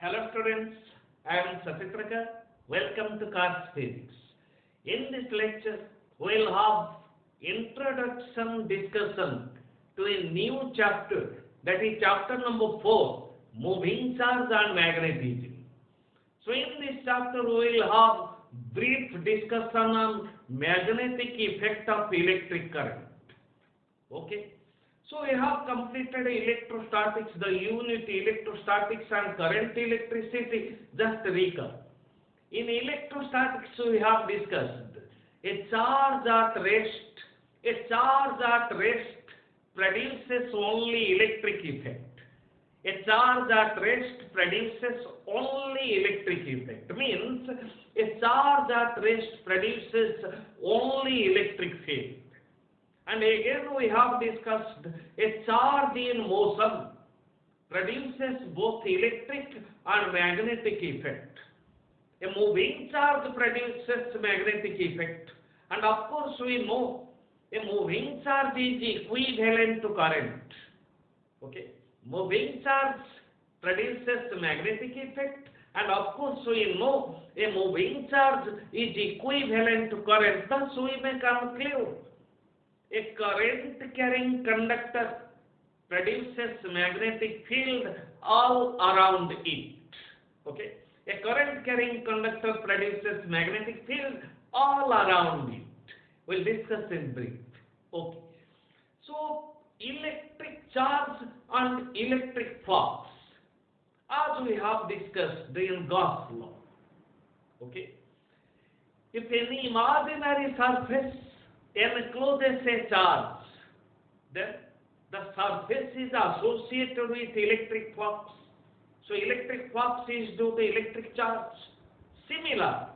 Hello students, I am Satitraka. Welcome to Cars Physics. In this lecture, we will have introduction discussion to a new chapter, that is chapter number 4, moving charge and magnetism. So in this chapter, we will have brief discussion on magnetic effect of electric current. Okay. So we have completed electrostatics, the unit electrostatics and current electricity. Just recap. In electrostatics, we have discussed a charge at rest. A charge at rest produces only electric effect. A charge at rest produces only electric effect. Means a charge at rest produces only electric field. And again we have discussed a charge in motion produces both electric and magnetic effect. A moving charge produces magnetic effect. And of course we know a moving charge is equivalent to current. Okay. Moving charge produces magnetic effect. And of course we know a moving charge is equivalent to current. Thus we may conclude a current carrying conductor produces magnetic field all around it. Okay. A current carrying conductor produces magnetic field all around it. We'll discuss in brief. Okay. So electric charge and electric flux, as we have discussed in Gauss law. Okay. If any imaginary surface encloses a charge, then the surface is associated with electric flux. So electric flux is due to electric charge. Similarly,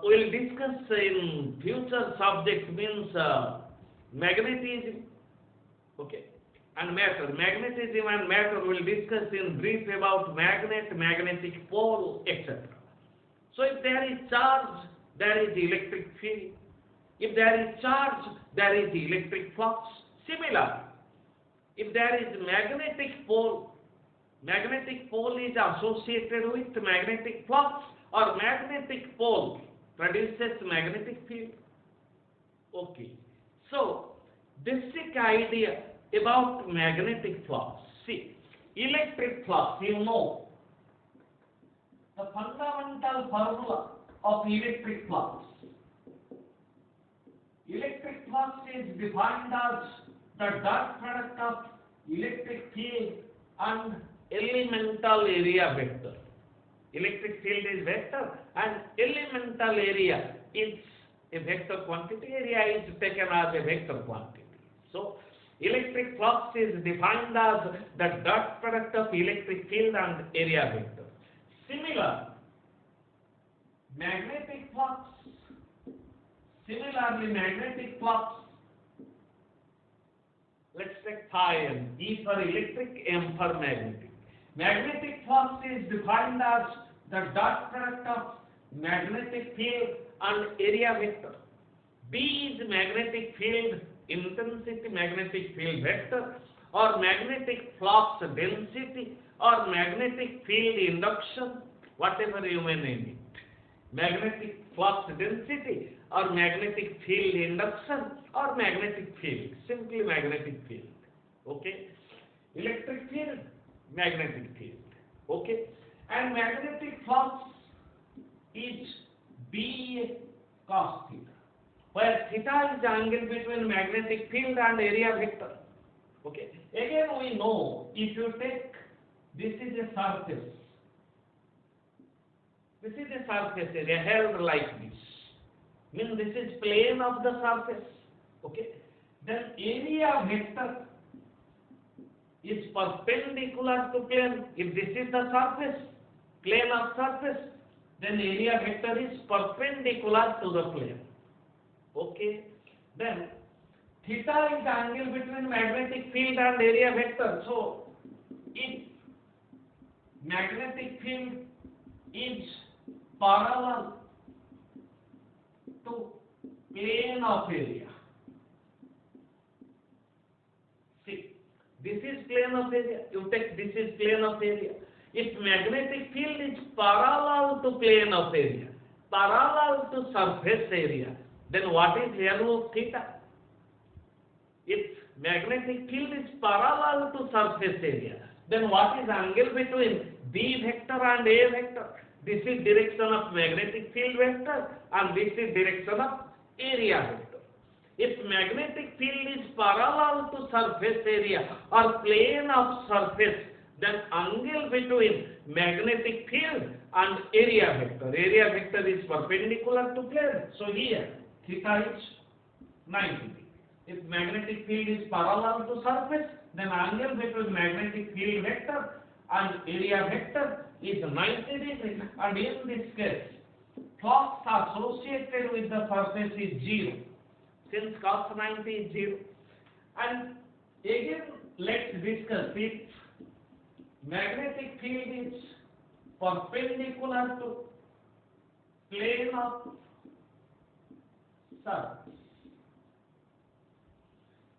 we'll discuss in future subject means magnetism, okay, and matter. Magnetism and matter we'll discuss in brief about magnet, magnetic pole, etc. So if there is charge, there is electric field. If there is charge, there is electric flux. Similar, if there is magnetic pole is associated with magnetic flux, or magnetic pole produces magnetic field. Okay. So, basic idea about magnetic flux. See, electric flux, you know, the fundamental formula of electric flux. Electric flux is defined as the dot product of electric field and elemental area vector. Electric field is vector and elemental area is a vector quantity. Area is taken as a vector quantity. So, electric flux is defined as the dot product of electric field and area vector. Similar, magnetic flux. Similarly, magnetic flux. Let's take phi m. E for electric, M for magnetic. Magnetic flux is defined as the dot product of magnetic field and area vector. B is magnetic field intensity, magnetic field vector, or magnetic flux density, or magnetic field induction, whatever you may name it. Magnetic flux density, or magnetic field induction, or magnetic field, simply magnetic field. Okay. Electric field, magnetic field. Okay. And magnetic flux is B cos theta, where theta is the angle between magnetic field and area vector. Okay. Again we know, if you take, this is a surface. This is a surface area held like this. Means this is plane of the surface. Okay. Then area vector is perpendicular to plane. If this is the surface, plane of surface, then area vector is perpendicular to the plane. Okay. Then theta is the angle between magnetic field and area vector. So if magnetic field is parallel to plane of area, see, This is plane of area. You take this is plane of area. If magnetic field is parallel to plane of area, parallel to surface area, then what is value of theta? If magnetic field is parallel to surface area, then what is angle between B vector and A vector? This is direction of magnetic field vector and this is direction of area vector. If magnetic field is parallel to surface area or plane of surface, then angle between magnetic field and area vector is perpendicular to plane. So here theta is 90 degree. If magnetic field is parallel to surface, then angle between magnetic field vector and area vector is 90 degree. And in this case, flux associated with the surface is 0. Since cos 90 is 0. And again, let's discuss if magnetic field is perpendicular to plane of surface.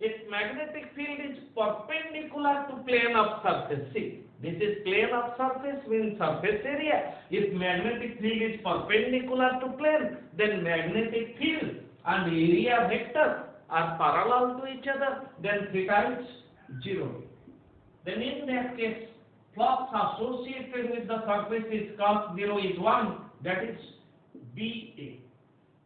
If magnetic field is perpendicular to plane of surface, see, this is plane of surface means surface area. If magnetic field is perpendicular to plane, then magnetic field and area vector are parallel to each other, then theta is 0. Then in that case, flux associated with the surface is cos 0 is 1, that is BA.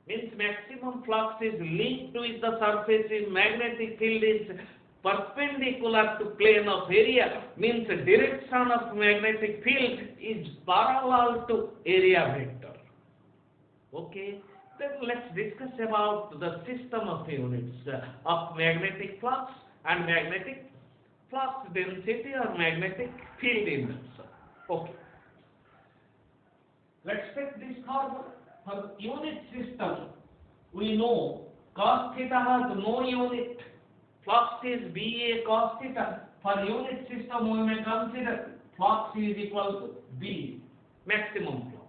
Means maximum flux is linked with the surface if magnetic field is perpendicular to plane of area, means the direction of magnetic field is parallel to area vector. Okay, then let's discuss about the system of units of magnetic flux and magnetic flux density or magnetic field index. Okay, let's take this formula. For unit system, we know cos theta has no unit. Flux is BA cos theta. For unit system, we may consider flux is equal to B, maximum flux.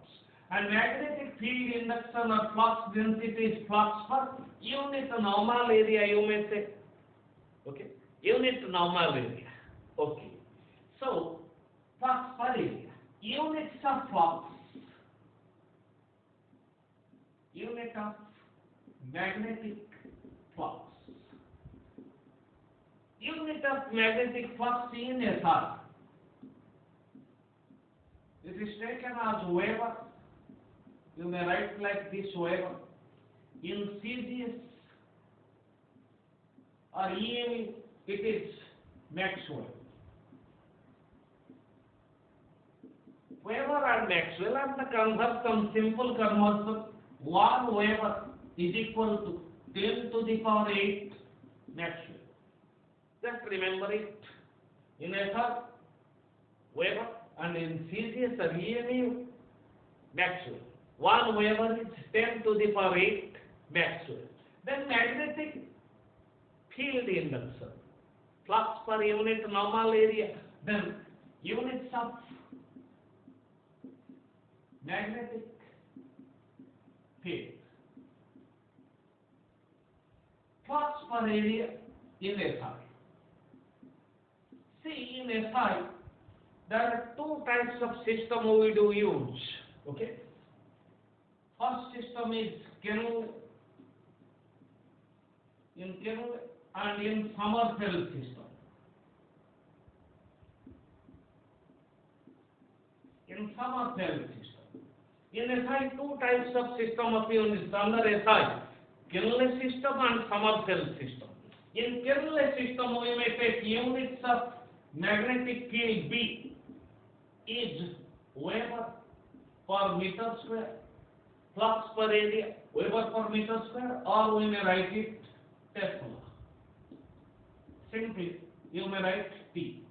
And magnetic field induction or flux density is flux per unit normal area, you may say. Okay, unit normal area. Okay, so flux per area, units of flux. Unit of magnetic flux. Unit of magnetic flux in SI. It is taken as Weber. You may write like this Weber. In CGS or EME, it is Maxwell. Weber and Maxwell are the converse, some simple conversion. 1 Weber is equal to 10 to the power 8 Maxwell. Just remember it. In SR, Weber, and in CGS or EMU, Maxwell. 1 Weber is 10 to the power 8 Maxwell. Then magnetic field induction, flux per unit normal area, then units of magnetic field. Flux per area in SI. See, in SI, there are two types of system we do use. Okay. First system is Kenule, in Kenule and in Sommerfeld system. In Sommerfeld system. In SI, two types of system of units under SI, Kenule system and Sommerfeld system. In Kenule system, we may take units of magnetic field B is Weber per meter square, flux per area Weber per meter square, or we may write it Tesla. Simply, you may write T,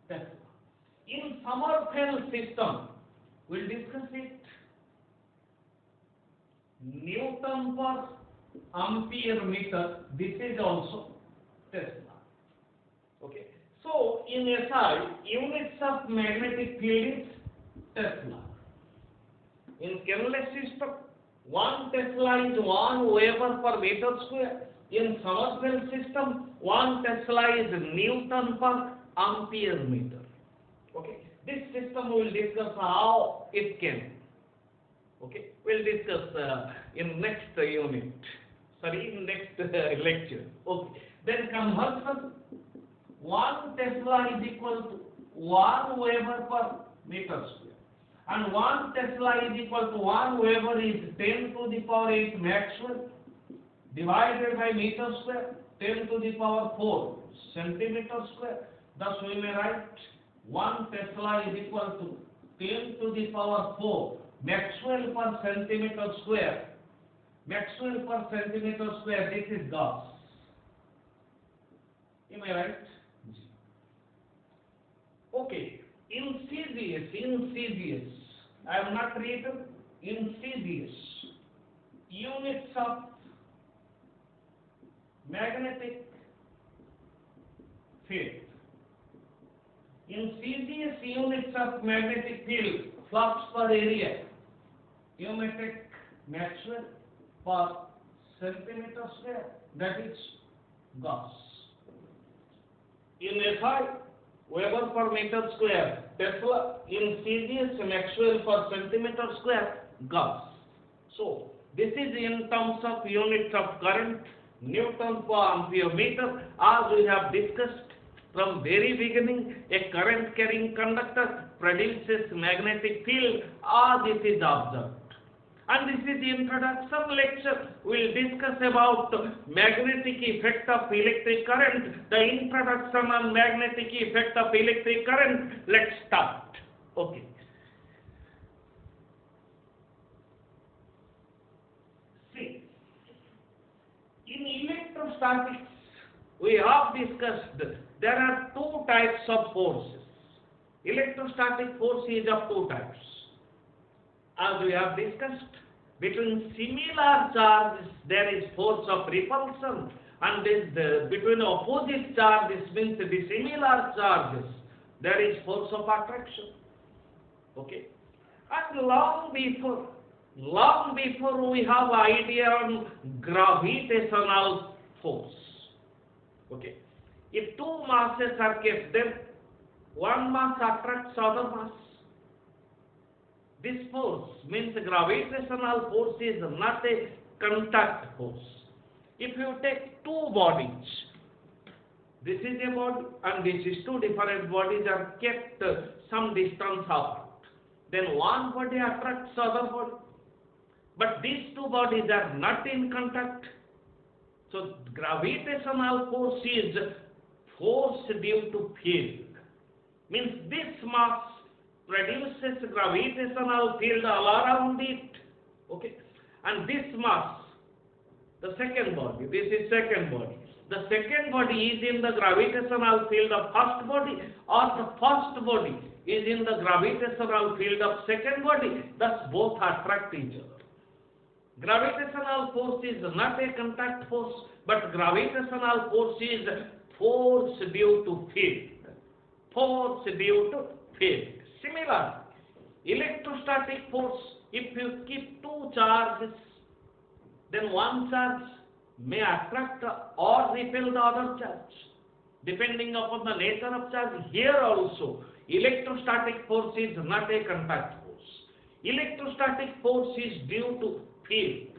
Tesla. In Sommerfeld system, we'll discuss it. Newton per ampere meter, this is also Tesla. Okay. So, in SI, units of magnetic field is Tesla. In Kenule system, 1 Tesla is 1 Weber per meter square. In Sommerfeld system, 1 Tesla is Newton per ampere meter. Okay, this system we will discuss how it can. Okay, we'll discuss in next unit. Sorry, in next lecture. Okay, then conversion. 1 Tesla is equal to 1 Weber per meter square, and 1 Tesla is equal to 1 Weber is 10 to the power 8 Maxwell divided by meter square, 10 to the power 4 centimeter square. Thus we may write 1 Tesla is equal to 10 to the power 4 Maxwell per centimeter square. Maxwell per centimeter square, this is Gauss. You may write. Okay, insidious, I have not written insidious, units of magnetic field. Insidious units of magnetic field, flux per area, you may take Maxwell per centimeter square, that is Gauss. In SI, Weber per meter square, Tesla, insidious, Maxwell per centimeter square, Gauss. So, this is in terms of units of current, Newton per ampere meter. As we have discussed from very beginning, a current carrying conductor produces magnetic field as it is observed. And this is the introduction lecture. We will discuss about magnetic effect of electric current, the introduction on magnetic effect of electric current. Let's start. Okay. See, in electrostatics, we have discussed there are two types of forces. Electrostatic force is of two types. As we have discussed, between similar charges there is force of repulsion, and between opposite charges, means the similar charges, there is force of attraction. Okay, and long before we have idea on gravitational force. Okay, if two masses are kept, then one mass attracts other mass. This force means gravitational force is not a contact force. If you take two bodies, this is a body and this is two different bodies are kept some distance apart, then one body attracts other body. But these two bodies are not in contact. So gravitational force is force due to field. Means this mass produces gravitational field all around it. Okay, and this mass, the second body, this is second body. The second body is in the gravitational field of first body, or the first body is in the gravitational field of second body. Thus both attract each other. Gravitational force is not a contact force, but gravitational force is force due to field. Force due to field. Similar, electrostatic force, if you keep two charges, then one charge may attract or repel the other charge, depending upon the nature of charge. Here also, electrostatic force is not a contact force. Electrostatic force is due to field.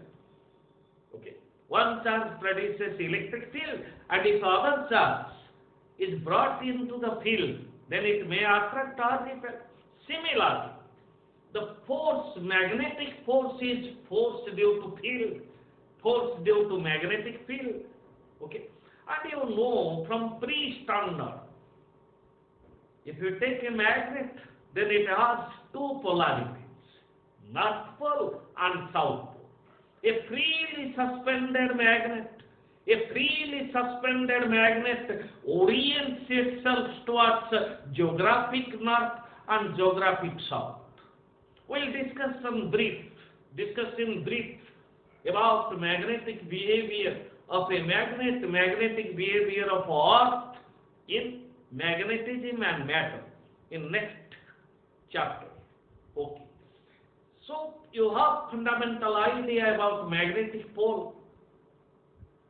Okay, one charge produces electric field, and if other charge is brought into the field, then it may attract or repel. Similarly, the force, magnetic force is force due to field, force due to magnetic field. Okay, and you know from pre-standard, if you take a magnet, then it has two polarities, north pole and south pole. A freely suspended magnet orients itself towards geographic north and geographic south. We'll discuss in brief about magnetic behavior of a magnet, magnetic behavior of earth in magnetism and matter in next chapter. Okay. So you have fundamental idea about magnetic pole.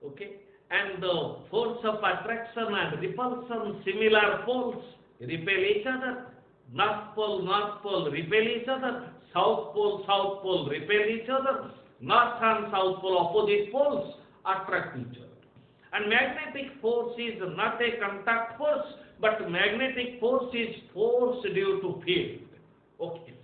Okay. and the force of attraction and repulsion, similar poles repel each other. North pole repel each other. South pole repel each other. North and south pole, opposite poles, attract each other. And magnetic force is not a contact force, but magnetic force is force due to field. Okay.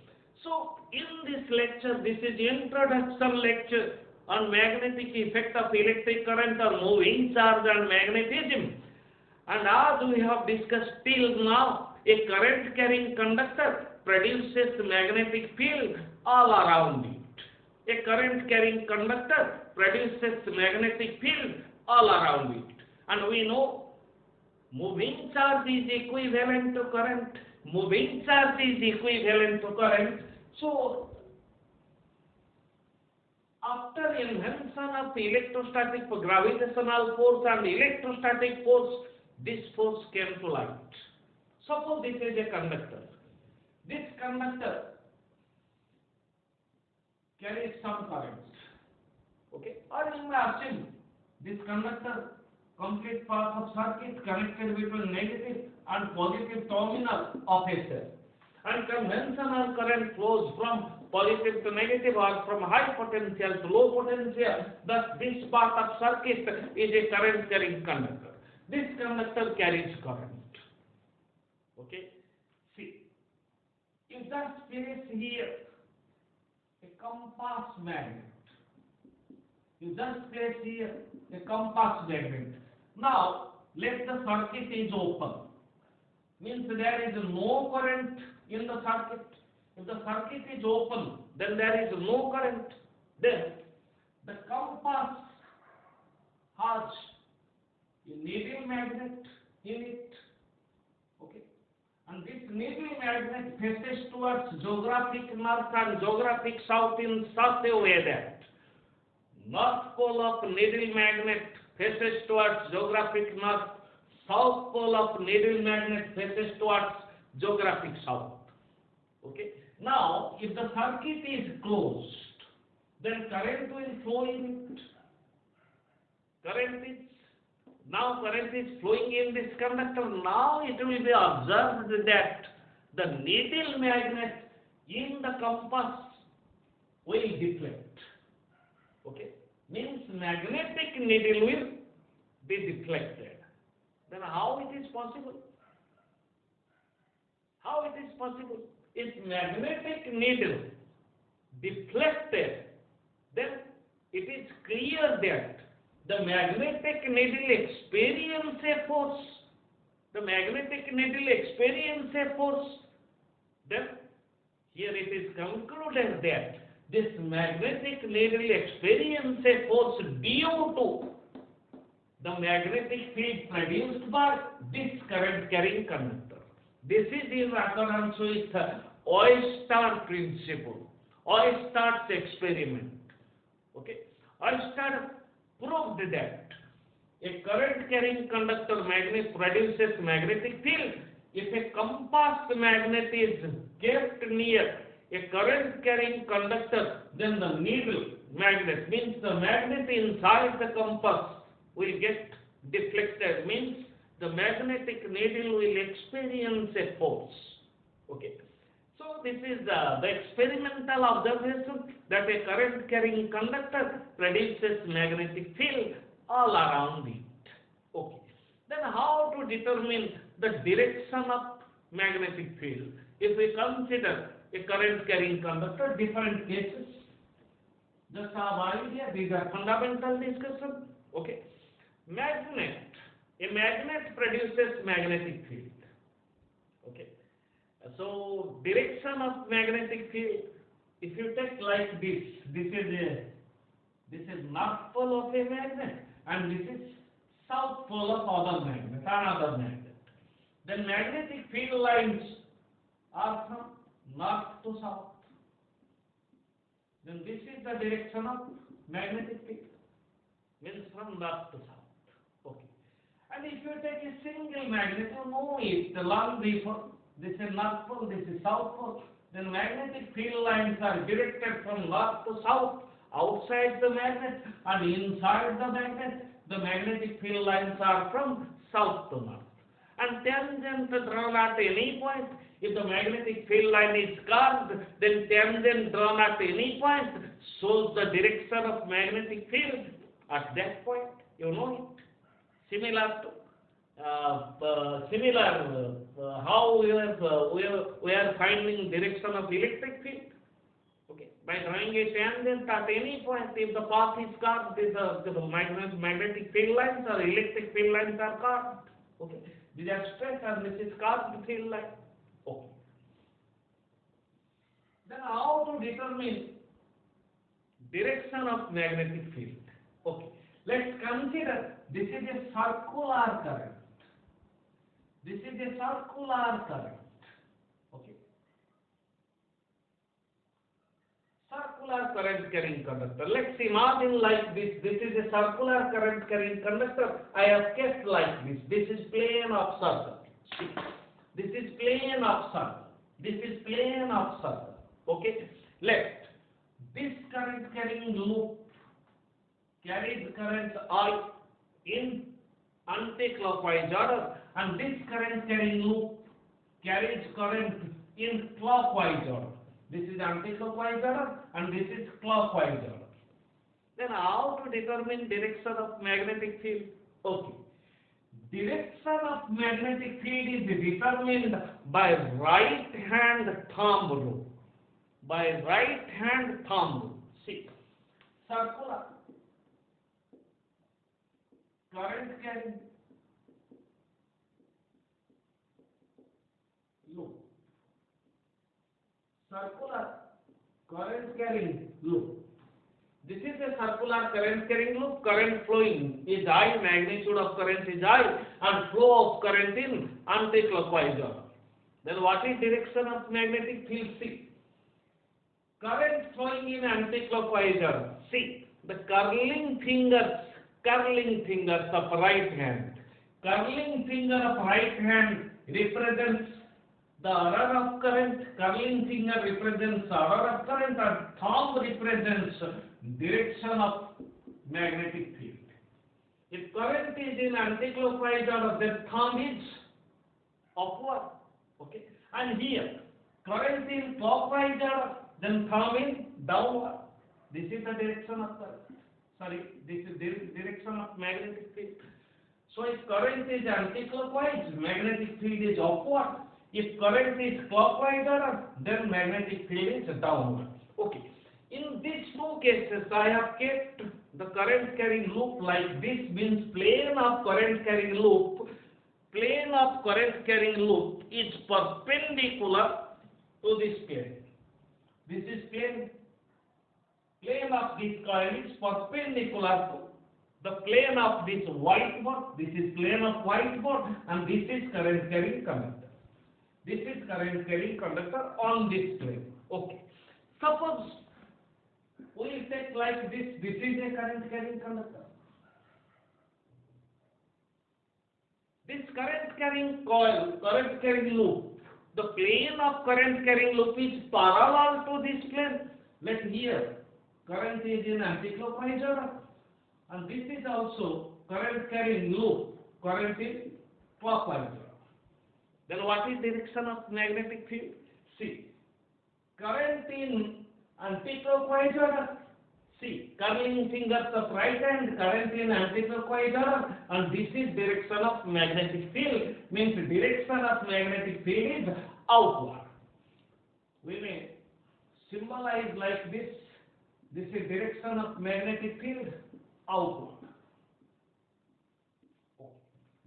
So in this lecture, this is introduction lecture on magnetic effect of electric current or moving charge and magnetism. And as we have discussed till now, a current carrying conductor produces magnetic field all around it. A current carrying conductor produces magnetic field all around it. And we know moving charge is equivalent to current. Moving charge is equivalent to current. So, after invention of electrostatic gravitational force and electrostatic force, this force came to light. Suppose this is a conductor. This conductor carries some current. Okay? Or you may assume this conductor complete path of circuit connected between negative and positive terminal of a cell. And conventional current flows from positive to negative or from high potential to low potential. Thus, this part of circuit is a current carrying conductor. This conductor carries current. Okay? See, you just place here a compass magnet. You just place here a compass magnet. Now, let the circuit is open. Means there is no current in the circuit. If the circuit is open, then there is no current. Then the compass has a needle magnet in it. Okay. And this needle magnet faces towards geographic north and geographic south in such a way that north pole of needle magnet faces towards geographic north, south pole of needle magnet faces towards geographic south. Okay. Now, if the circuit is closed, then current will flow in it. Current is flowing in this conductor. Now it will be observed that the needle magnet in the compass will deflect. Okay. Means magnetic needle will be deflected. Then how it is possible? How it is possible? If magnetic needle deflected, then it is clear that the magnetic needle experience a force. The magnetic needle experience a force. Then here it is concluded that this magnetic needle experience a force due to the magnetic field produced by this current carrying conductor. This is in accordance with Oersted principle, Oersted's experiment. Okay, Oersted proved that a current carrying conductor magnet produces magnetic field if a compass magnet is kept near a current carrying conductor. Then the needle magnet, means the magnet inside the compass, will get deflected, means the magnetic needle will experience a force. Okay. So this is the experimental observation that a current carrying conductor produces magnetic field all around it. Okay. Then how to determine the direction of magnetic field? If we consider a current carrying conductor, different cases, just have idea, these are fundamental discussion. Okay. A magnet produces magnetic field. Okay. So direction of magnetic field, if you take like this is north pole of a magnet and this is south pole of another magnet. Then magnetic field lines are from north to south. Then this is the direction of magnetic field, means from north to south. Okay. And if you take a single magnet, you know it long before. This is north pole, this is south pole. Then magnetic field lines are directed from north to south, outside the magnet and inside the magnet. the magnetic field lines are from south to north. And tangent drawn at any point, if the magnetic field line is curved, then tangent drawn at any point shows the direction of magnetic field at that point. You know it. Similar to how we are finding direction of electric field. Okay, by drawing a tangent at any point, if the path is curved, the magnetic field lines or electric field lines are curved. Okay, these are straight and this is curved field line. Okay. Then how to determine direction of magnetic field? Okay, let's consider this is a circular current. This is a circular current. Okay. Circular current carrying conductor. Let's imagine like this. This is a circular current carrying conductor. I have kept like this. This is plane of circle. See. This is plane of circle. This is plane of circle. Okay. Let this current carrying loop carries current I in anti-clockwise order, and this current carrying loop carries current in clockwise order. This is anti-clockwise order and this is clockwise order. Then how to determine direction of magnetic field? Okay. Direction of magnetic field is determined by right hand thumb rule. By right hand thumb rule. See, circular current carrying loop. Circular current carrying loop. This is a circular current carrying loop. Current flowing is I, magnitude of current is I, and flow of current in anti-clockwise order. Then what is direction of magnetic field? See, current flowing in anti-clockwise order. See, the curling fingers of right hand. Curling finger of right hand represents the error of current. Curling finger represents error of current, and thumb represents direction of magnetic field. If current is in anti-clockwise order, then thumb is upward. Okay, and here current in clockwise order, then thumb is downward. This is the direction of current. Sorry, this is direction of magnetic field. So if current is anti-clockwise, magnetic field is upward. If current is clockwise order, then magnetic field is downward. Okay. In these two cases, I have kept the current carrying loop like this, means plane of current carrying loop. Plane of current carrying loop is perpendicular to this plane. This is plane. Plane of this coil is perpendicular to the plane of this whiteboard. This is plane of whiteboard, and this is current carrying conductor. This is current carrying conductor on this plane. Okay. Suppose we take like this. This is a current carrying conductor. This current carrying coil, current carrying loop, the plane of current carrying loop is parallel to this plane. Let here current is in anti-clockwise order, and this is also current carrying loop. Current is clockwise order. Then what is direction of magnetic field? See, current in anti-clockwise order. See, curling fingers of right hand, current in anti-clockwise order, and this is direction of magnetic field. Means direction of magnetic field is outward. We may symbolize like this. This is direction of magnetic field outward.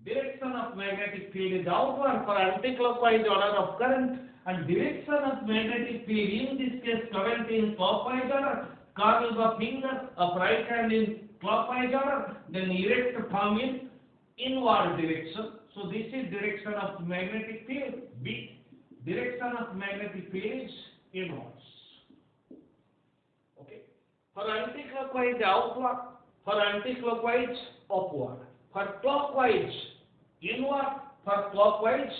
Direction of magnetic field is outward for anti-clockwise order of current, and direction of magnetic field, in this case current in clockwise order, curl the finger of right hand in clockwise order, then erect thumb in inward direction. So this is direction of magnetic field. B. Direction of magnetic field is inwards. Okay. For anti-clockwise outward, for anti-clockwise upward, for clockwise inward, for clockwise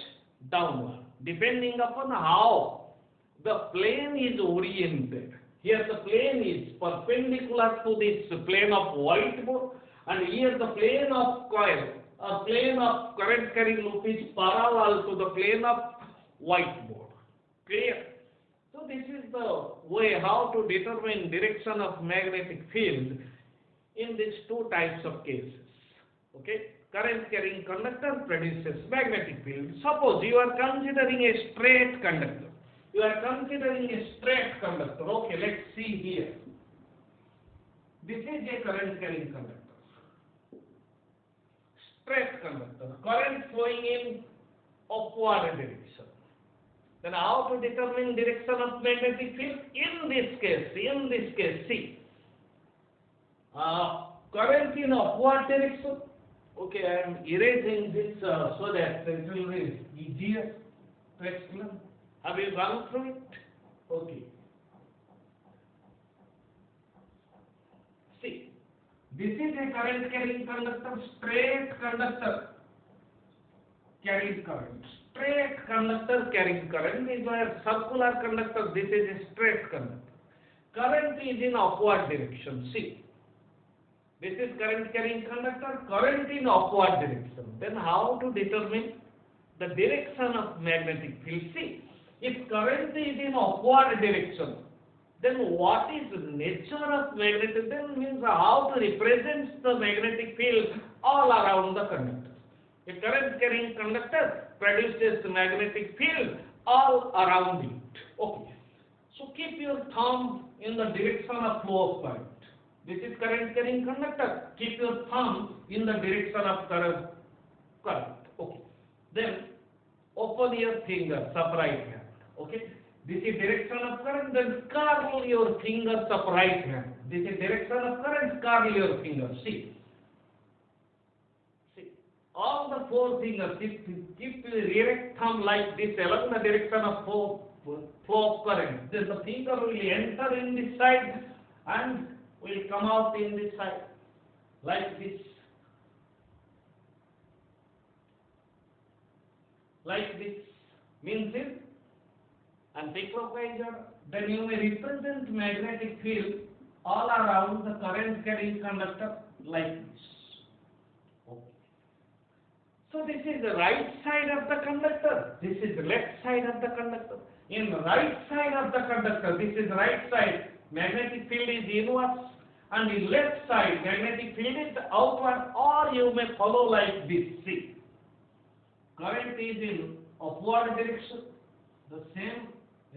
downward, depending upon how the plane is oriented. Here the plane is perpendicular to this plane of whiteboard, And here the plane of coil or plane of current carrying loop is parallel to the plane of whiteboard. Clear? So this is the way how to determine direction of magnetic field in these two types of cases. Okay? Current carrying conductor produces magnetic field. Suppose you are considering a straight conductor. You are considering a straight conductor. Okay, let's see here. This is a current carrying conductor. Straight conductor. Current flowing in upward direction. Then how to determine direction of magnetic field? In this case, see. Current in upward direction. Okay, I am erasing this so that it will be easier to explain. Have you gone through it? Okay. See, this is a current carrying conductor, straight conductor carrying current. Straight conductor carrying current is a circular conductor. This is a straight conductor. Current is in upward direction. See. This is current carrying conductor, current in upward direction. Then how to determine the direction of magnetic field? See, if current is in upward direction, then what is the nature of magnetic? Then means how to represent the magnetic field all around the conductor. A current carrying conductor produces magnetic field all around it. Okay. So keep your thumb in the direction of flow of current. This is current carrying conductor. Keep your thumb in the direction of current. Okay. Then open your fingers of right hand. Okay. This is direction of current. Then curl your fingers of right hand. This is direction of current. Curl your fingers. See. All the four fingers. Keep your erect thumb like this along the direction of flow of current. Then the finger will enter in this side and will come out in this side like this. Like this means it anticlockwise order. Then you may represent magnetic field all around the current carrying conductor like this. Okay. So this is the right side of the conductor. This is the left side of the conductor. In the right side of the conductor, this is the right side. Magnetic field is inwards, and the left side magnetic field is outward, or you may follow like this. See, current is in upward direction, the same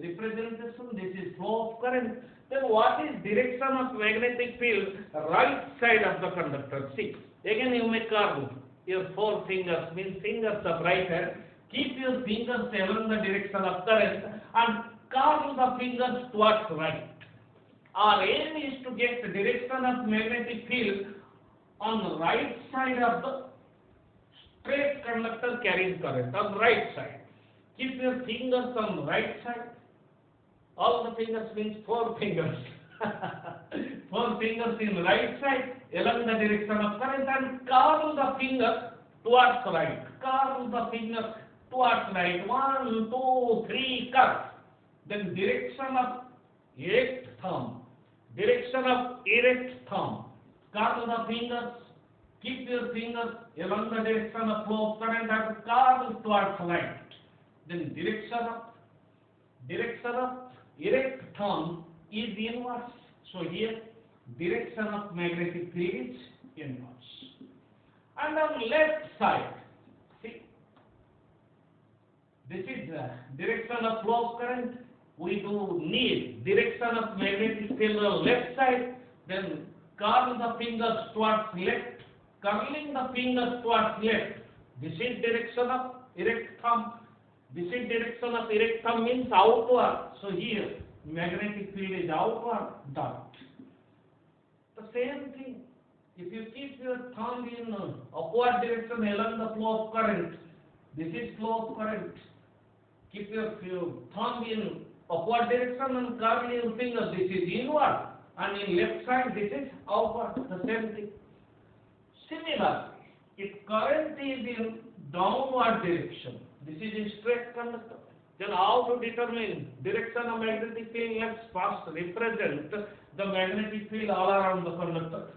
representation. This is flow of current. Then what is direction of magnetic field? Right side of the conductor. See, again you may curl your four fingers, means fingers of right hand. Keep your fingers along the direction of current and curl the fingers towards right. Our aim is to get the direction of magnetic field on the right side of the straight conductor carrying current, on the right side. Keep your fingers on the right side. All the fingers means four fingers. Four fingers in the right side along the direction of current and curl the finger towards right. Curl the finger towards right. 1, 2, 3, curl. Then direction of erect thumb. Direction of erect thumb. Curl the fingers. Keep your fingers along the direction of flow of current and curl towards right. Then direction of erect thumb is inwards. So here direction of magnetic field is inwards. And on left side, see, this is the direction of flow of current. We do need direction of magnetic field on left side. Then curl the fingers towards left. Curling the fingers towards left. This is direction of erect thumb. This is direction of erect thumb means outward. So here magnetic field is outward dot. The same thing. If you keep your thumb in upward direction along the flow of current, this is flow of current. Keep your thumb in upward direction and curl your finger. This is inward. And in left side, this is outward. The same thing. Similarly, if current is in downward direction, this is a straight conductor. Then how to determine direction of magnetic field? Let's first represent the magnetic field all around the conductor.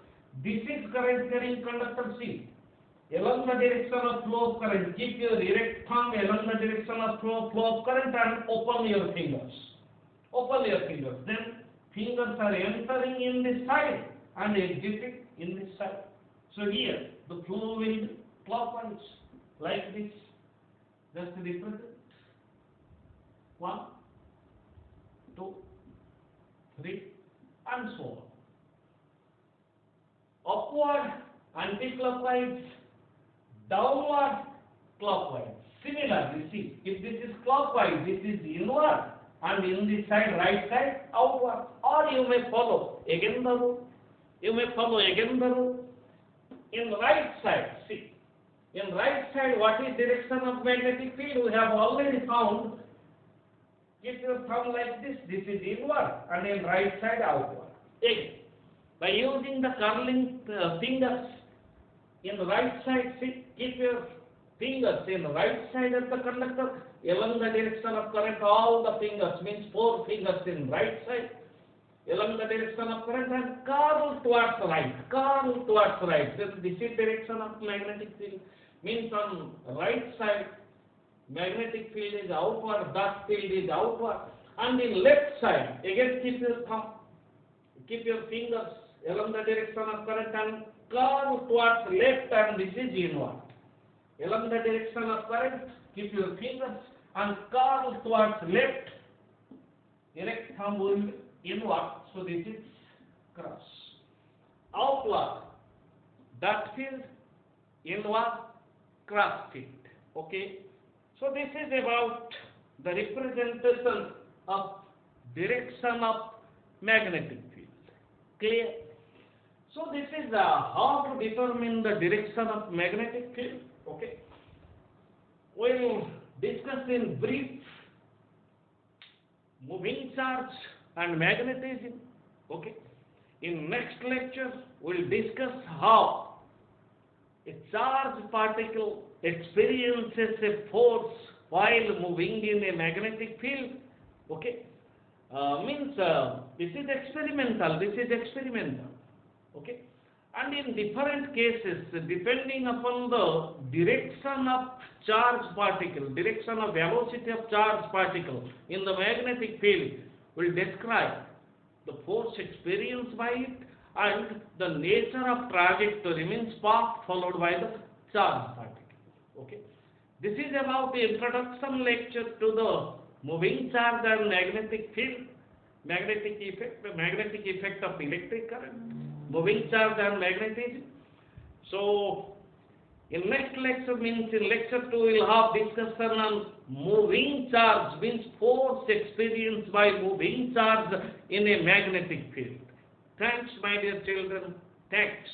This is current carrying conductor C. Along the direction of flow of current, keep your erect thumb along the direction of flow of current and open your fingers. Open your fingers. Then fingers are entering in this side and exiting in this side. So here the flow will be clockwise like this. Just represent 1, 2, 3 and so on. Upward anti-clockwise, downward clockwise. Similarly, see, if this is clockwise, this is inward, and in this side, right side, outward. Or you may follow again the rule. You may follow again the rule. In right side, see, in right side, what is direction of magnetic field? We have already found. Keep your thumb like this. This is inward, and in right side, outward. Again, by using the curling fingers, in the right side, see, keep your fingers in the right side of the conductor, along the direction of current, all the fingers, means 4 fingers in right side, along the direction of current and curl towards right, curl towards right. This is direction of magnetic field, means on right side, magnetic field is outward, that field is outward, and in left side, again keep your thumb, keep your fingers along the direction of current and curl towards left, and this is inward. Along the direction of current, keep your fingers and curl towards left. Erect thumb will be inward, so this is cross. Outward, that field, inward, cross field. Okay. So this is about the representation of direction of magnetic field. Clear? So this is how to determine the direction of magnetic field. Okay. We'll discuss in brief moving charge and magnetism. Okay. In next lecture, we'll discuss how a charged particle experiences a force while moving in a magnetic field. Okay. This is experimental. This is experimental. Okay. And in different cases, depending upon the direction of charged particle, direction of velocity of charged particle in the magnetic field, will describe the force experienced by it and the nature of trajectory, means path followed by the charged particle. Okay. This is about the introduction lecture to the moving charge and magnetic field, magnetic effect of electric current, moving charge and magnetism. So, in next lecture, means in lecture 2, we will have discussion on moving charge, means force experienced by moving charge in a magnetic field. Thanks, my dear children. Thanks.